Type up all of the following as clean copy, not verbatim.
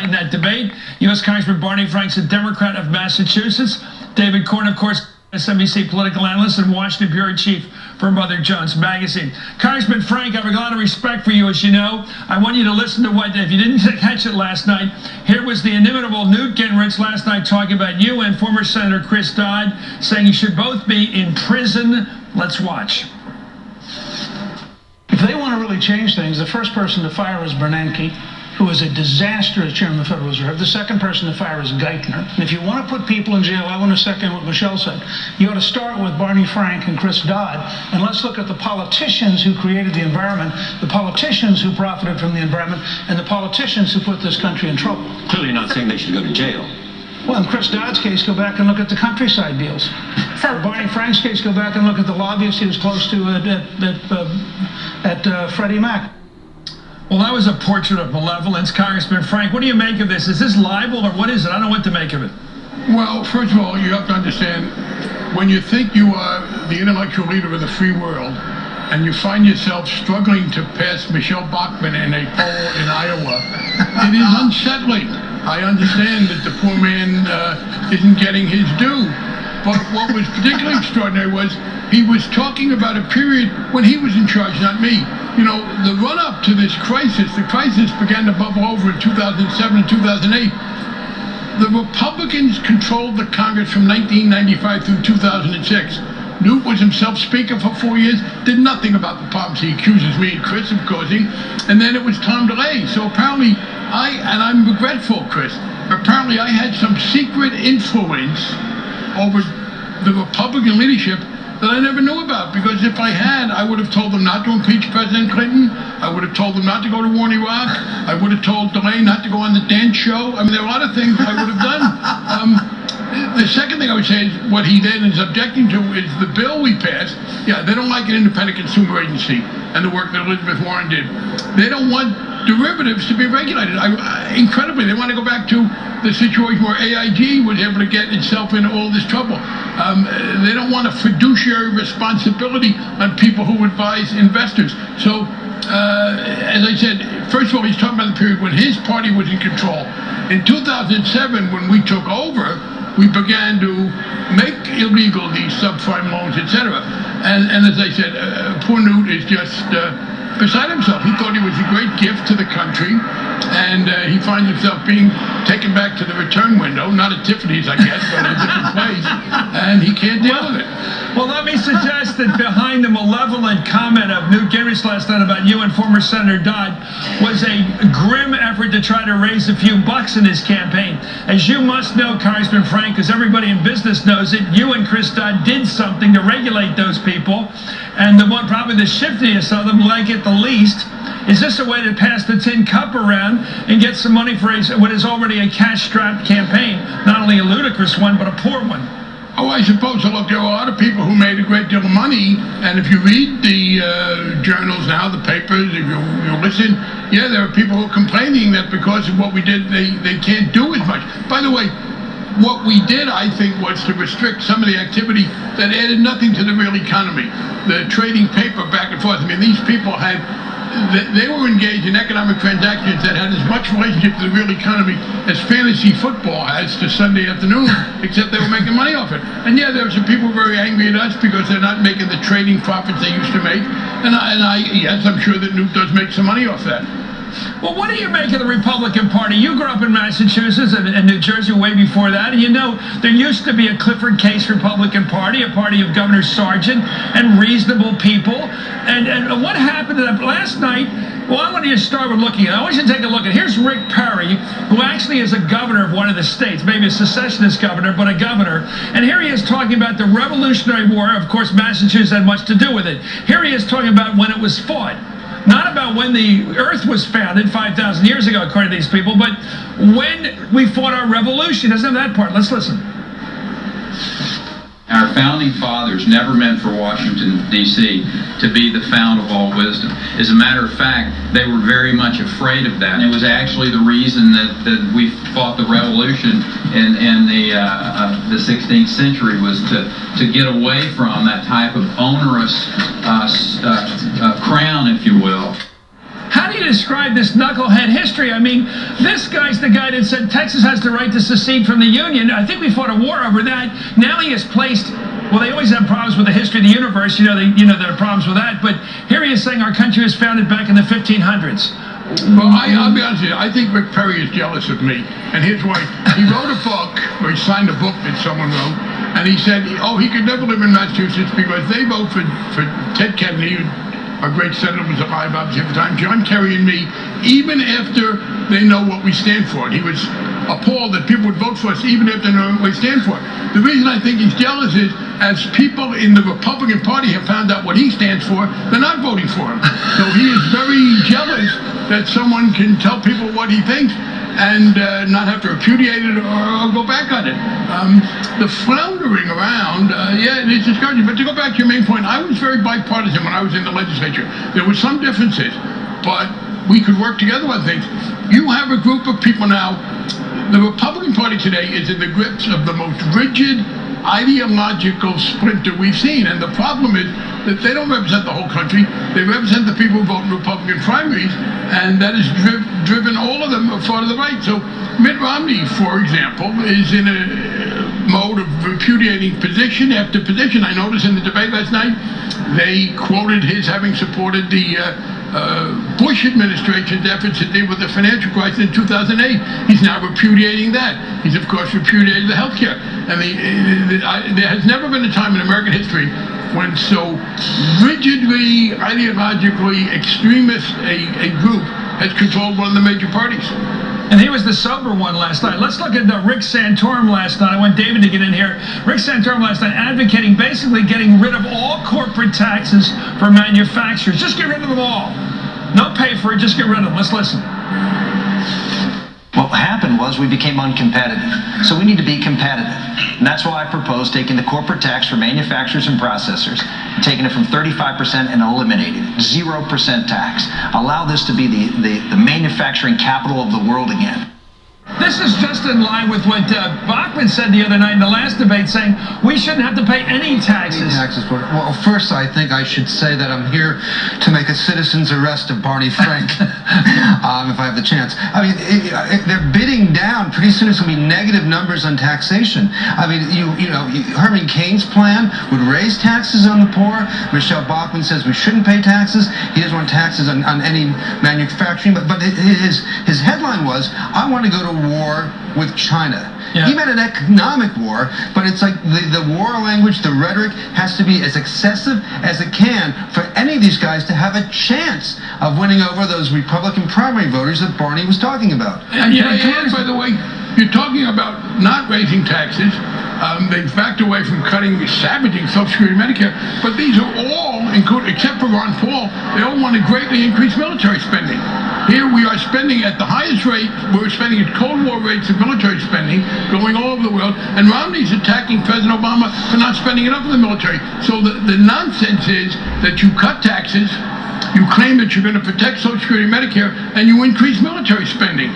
in that debate. U.S. Congressman Barney Frank's a Democrat of Massachusetts. David Corn, of course, SMBC political analyst and Washington bureau chief for Mother Jones Magazine. Congressman Frank, I have a lot of respect for you, as you know. I want you to listen to what, if you didn't catch it last night, here was the inimitable Newt Gingrich last night talking about you and former Senator Chris Dodd, saying you should both be in prison. Let's watch. If they want to really change things, the first person to fire is Bernanke, who is a disaster as chairman of the Federal Reserve. The second person to fire is Geithner. And if you want to put people in jail, I want to second what Michelle said. You ought to start with Barney Frank and Chris Dodd, and let's look at the politicians who created the environment, the politicians who profited from the environment, and the politicians who put this country in trouble. Clearly not saying they should go to jail. Well, in Chris Dodd's case, go back and look at the countryside deals. So, in Barney Frank's case, go back and look at the lobbyists he was close to at Freddie Mac. Well, that was a portrait of malevolence. Congressman Frank, what do you make of this? Is this libel or what is it? I don't know what to make of it. Well, first of all, you have to understand, when you think you are the intellectual leader of the free world and you find yourself struggling to pass Michelle Bachmann in a poll in Iowa, it is unsettling. I understand that the poor man isn't getting his due. But what was particularly extraordinary was he was talking about a period when he was in charge, not me. You know, the run-up to this crisis, the crisis began to bubble over in 2007 and 2008. The Republicans controlled the Congress from 1995 through 2006. Newt was himself Speaker for 4 years, did nothing about the problems he accuses me and Chris of causing, and then it was Tom DeLay. So apparently, and I'm regretful, Chris, apparently I had some secret influence over the Republican leadership that I never knew about, because if I had, I would have told them not to impeach President Clinton. I would have told them not to go to war in Iraq. I would have told DeLay not to go on the dance show. I mean, there are a lot of things I would have done. The second thing I would say is what he then is objecting to is the bill we passed. Yeah, they don't like an independent consumer agency and the work that Elizabeth Warren did. They don't want derivatives to be regulated. Incredibly, they want to go back to the situation where AIG was able to get itself into all this trouble. They don't want a fiduciary responsibility on people who advise investors. So, as I said, first of all, he's talking about the period when his party was in control. In 2007, when we took over, we began to make illegal these subprime loans, etc. And as I said, poor Newt is just beside himself. He thought he was a great gift to the country, and he finds himself being taken back to the return window, not at Tiffany's, I guess, but a different place, and he can't deal with it. Well, let me suggest that behind the malevolent comment of Newt Gingrich last night about you and former Senator Dodd was a grim effort to try to raise a few bucks in his campaign. As you must know, Congressman Frank, because everybody in business knows it, you and Chris Dodd did something to regulate those people, and the one, probably the shiftiest of them, like it the least. Is this a way to pass the tin cup around and get some money for what is already a cash-strapped campaign? Not only a ludicrous one, but a poor one. Oh, I suppose so. Look, there are a lot of people who made a great deal of money, and if you read the journals now, the papers, if you listen, yeah, there are people who are complaining that because of what we did, they can't do as much. By the way, what we did, I think, was to restrict some of the activity that added nothing to the real economy. The trading paper back and forth. I mean, these people had, they were engaged in economic transactions that had as much relationship to the real economy as fantasy football has to Sunday afternoon, except they were making money off it. And yeah, there were some people very angry at us because they're not making the trading profits they used to make. And yes, I'm sure that Newt does make some money off that. Well, what do you make of the Republican Party? You grew up in Massachusetts and New Jersey way before that, and you know there used to be a Clifford Case Republican Party, a party of Governor Sargent and reasonable people. And what happened to that last night? Well, I want you to start with looking at it. I want you to take a look at it. Here's Rick Perry, who actually is a governor of one of the states, maybe a secessionist governor, but a governor. And here he is talking about the Revolutionary War. Of course, Massachusetts had much to do with it. Here he is talking about when it was fought. Not about when the earth was founded 5,000 years ago, according to these people, but when we fought our revolution. Doesn't have that part. Let's listen. Our founding fathers never meant for Washington, D.C. to be the fount of all wisdom. As a matter of fact, they were very much afraid of that. It was actually the reason that we fought the revolution in the 16th century was to get away from that type of onerous crown, if you will. How do you describe this knucklehead history. I mean, this guy's the guy that said Texas has the right to secede from the Union. I think we fought a war over that. Now he is placed. Well, they always have problems with the history of the universe. There are problems with that. But here he is saying our country was founded back in the 1500s. Well, I'll be honest with you. I think Rick Perry is jealous of me, and here's why. He wrote a book, or he signed a book that someone wrote, and he said, he could never live in Massachusetts because they vote for Ted Kennedy, a great senator, was alive obviously at the time, John Kerry and me, even after they know what we stand for. And he was appalled that people would vote for us even if they know what we stand for. The reason I think he's jealous is, as people in the Republican Party have found out what he stands for, they're not voting for him. So he is very jealous that someone can tell people what he thinks and not have to repudiate it or go back on it. The floundering around, it's discouraging. But to go back to your main point, I was very bipartisan when I was in the legislature. There were some differences, but we could work together on things. You have a group of people now. The Republican Party today is in the grips of the most rigid ideological splinter we've seen, and the problem is that they don't represent the whole country. They represent the people who vote in Republican primaries, and that has driven all of them far to the right. So Mitt Romney, for example, is in a mode of repudiating position after position. I noticed in the debate last night they quoted his having supported the Bush administration's efforts to deal with the financial crisis in 2008. He's now repudiating that. He's, of course, repudiated the health care. And there has never been a time in American history when so rigidly, ideologically extremist a group has controlled one of the major parties. And he was the sober one last night. Let's look at Rick Santorum last night. I want David to get in here. Rick Santorum last night advocating basically getting rid of all corporate taxes for manufacturers. Just get rid of them all. No pay for it, just get rid of them. Let's listen. What happened was we became uncompetitive. So we need to be competitive. And that's why I proposed taking the corporate tax for manufacturers and processors, taking it from 35% and eliminating it. 0% tax. Allow this to be the manufacturing capital of the world again. This is just in line with what Bachmann said the other night in the last debate, saying we shouldn't have to pay any taxes. Well, first, I think I should say that I'm here to make a citizen's arrest of Barney Frank, if I have the chance. I mean, they're bidding down. Pretty soon it's going to be negative numbers on taxation. I mean, Herman Cain's plan would raise taxes on the poor. Michelle Bachmann says we shouldn't pay taxes. He doesn't want taxes on any manufacturing. But his headline was, I want to go to war with China. Yeah. He meant an economic war, but it's like the war language, the rhetoric has to be as excessive as it can for any of these guys to have a chance of winning over those Republican primary voters that Barney was talking about. And by the way, you're talking about not raising taxes. They've backed away from savaging Social Security and Medicare, but these are all, except for Ron Paul, they all want to greatly increase military spending. Here we are spending at the highest rate. We're spending at Cold War rates of military spending going all over the world, and Romney's attacking President Obama for not spending enough in the military. So the nonsense is that you cut taxes, you claim that you're going to protect Social Security and Medicare, and you increase military spending.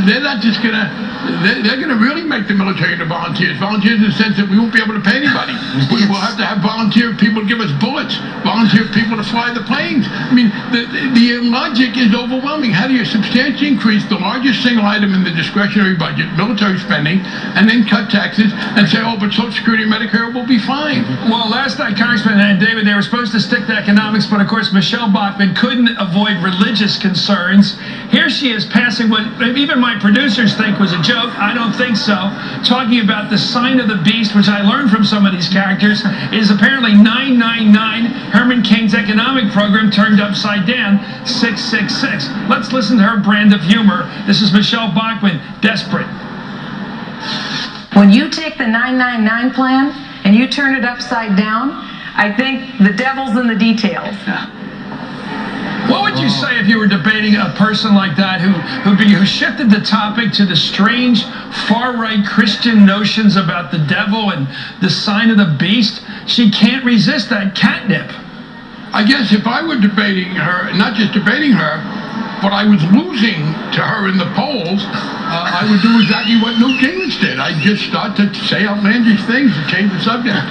They're not just going to... They're going to really make the military into volunteers. Volunteers in the sense that we won't be able to pay anybody. We'll have to have volunteer people to give us bullets, volunteer people to fly the planes. I mean, the logic is overwhelming. How do you substantially increase the largest single item in the discretionary budget, military spending, and then cut taxes and say, but Social Security and Medicare will be fine? Well, last night, Congressman and David, they were supposed to stick to economics, but of course, Michelle Bachmann couldn't avoid religious concerns. Here she is passing what even my producers think was a joke. I don't think so. Talking about the sign of the beast, which I learned from some of these characters, is apparently 999, Herman Cain's economic program turned upside down, 666. Let's listen to her brand of humor. This is Michelle Bachmann, desperate. When you take the 999 plan and you turn it upside down, I think the devil's in the details. What would you say if you were debating a person like that who shifted the topic to the strange far-right Christian notions about the devil and the sign of the beast? She can't resist that catnip. I guess if I were debating her, not just debating her, but I was losing to her in the polls, I would do exactly what Newt Gingrich did. I'd just start to say outlandish things to change the subject.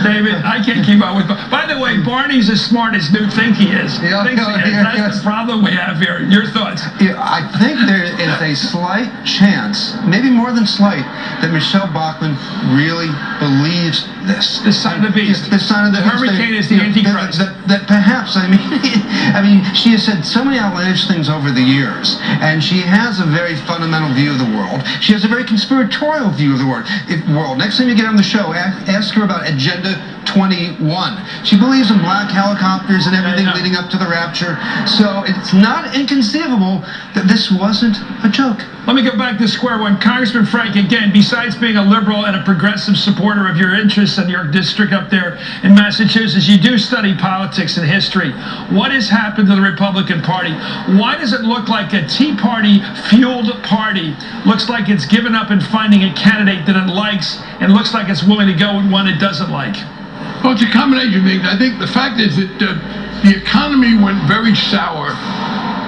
David, I can't keep up with. By the way, Barney's as smart as Newt thinks he is. Yeah, Thinks he is. yeah, That's yes. the problem we have here. Your thoughts? Yeah, I think there is a slight chance, maybe more than slight, that Michelle Bachmann really believes this. The son of the beast. The son of the beast. hurricane is the Antichrist. That perhaps, I mean, she has said so many outlandish things over the years, and she has a very fundamental view of the world. She has a very conspiratorial view of the world. Next time you get on the show, ask her about Agenda 21. She believes in black helicopters and everything leading up to the rapture. So it's not inconceivable that this wasn't a joke. Let me go back to square one. Congressman Frank, again, besides being a liberal and a progressive supporter of your interests and your district up there in Massachusetts, you do study politics and history. What has happened to the Republican Party? Why does it look like a Tea Party-fueled party looks like it's given up in finding a candidate that it likes and looks like it's willing to go with one it doesn't like? Well, it's a combination of things. I think the fact is that the economy went very sour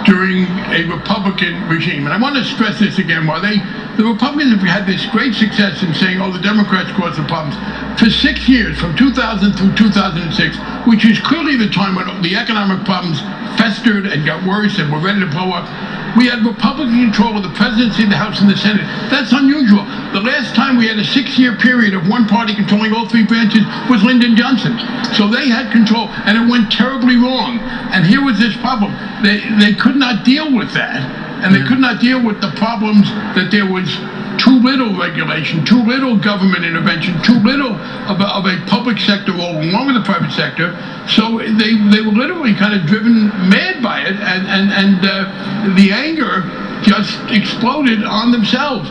during a Republican regime. And I want to stress this again. While the Republicans have had this great success in saying, oh, the Democrats caused the problems, for 6 years, from 2000 through 2006, which is clearly the time when the economic problems festered and got worse and were ready to blow up, we had Republican control of the presidency, the House, and the Senate. That's unusual. The last time we had a 6-year period of one party controlling all three branches was Lyndon Johnson. So they had control, and it went terribly wrong. And here was this problem. They could not deal with that, and they could not deal with the problems that there was too little regulation, too little government intervention, too little of a public sector rolling along with the private sector. So they were literally kind of driven mad by it, and the anger just exploded on themselves.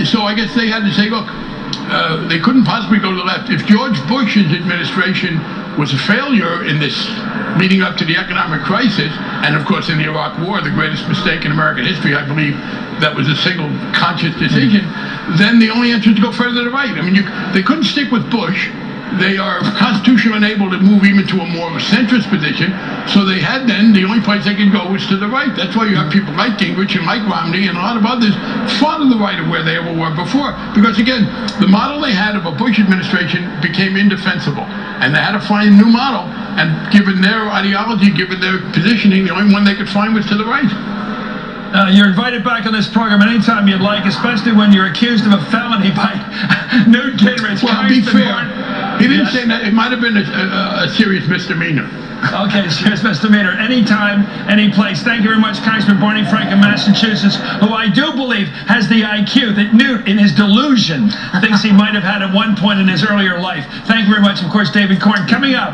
So I guess they had to say, look, they couldn't possibly go to the left. If George Bush's administration was a failure in this leading up to the economic crisis, and of course in the Iraq War, the greatest mistake in American history, I believe that was a single conscious decision, then the only answer is to go further to the right. I mean, they couldn't stick with Bush. They are constitutionally unable to move even to a more centrist position, so they had then, the only place they could go was to the right. That's why you have people like Gingrich and Mike Romney and a lot of others far to the right of where they ever were before. Because again, the model they had of a Bush administration became indefensible, and they had to find a new model, and given their ideology, given their positioning, the only one they could find was to the right. You're invited back on this program anytime you'd like, especially when you're accused of a felony by Newt Gingrich. Well, be fair. He didn't say that. It might have been a serious misdemeanor. Okay, serious misdemeanor. Anytime, any place. Thank you very much, Congressman Barney Frank of Massachusetts, who I do believe has the IQ that Newt, in his delusion, thinks he might have had at one point in his earlier life. Thank you very much. Of course, David Corn. Coming up.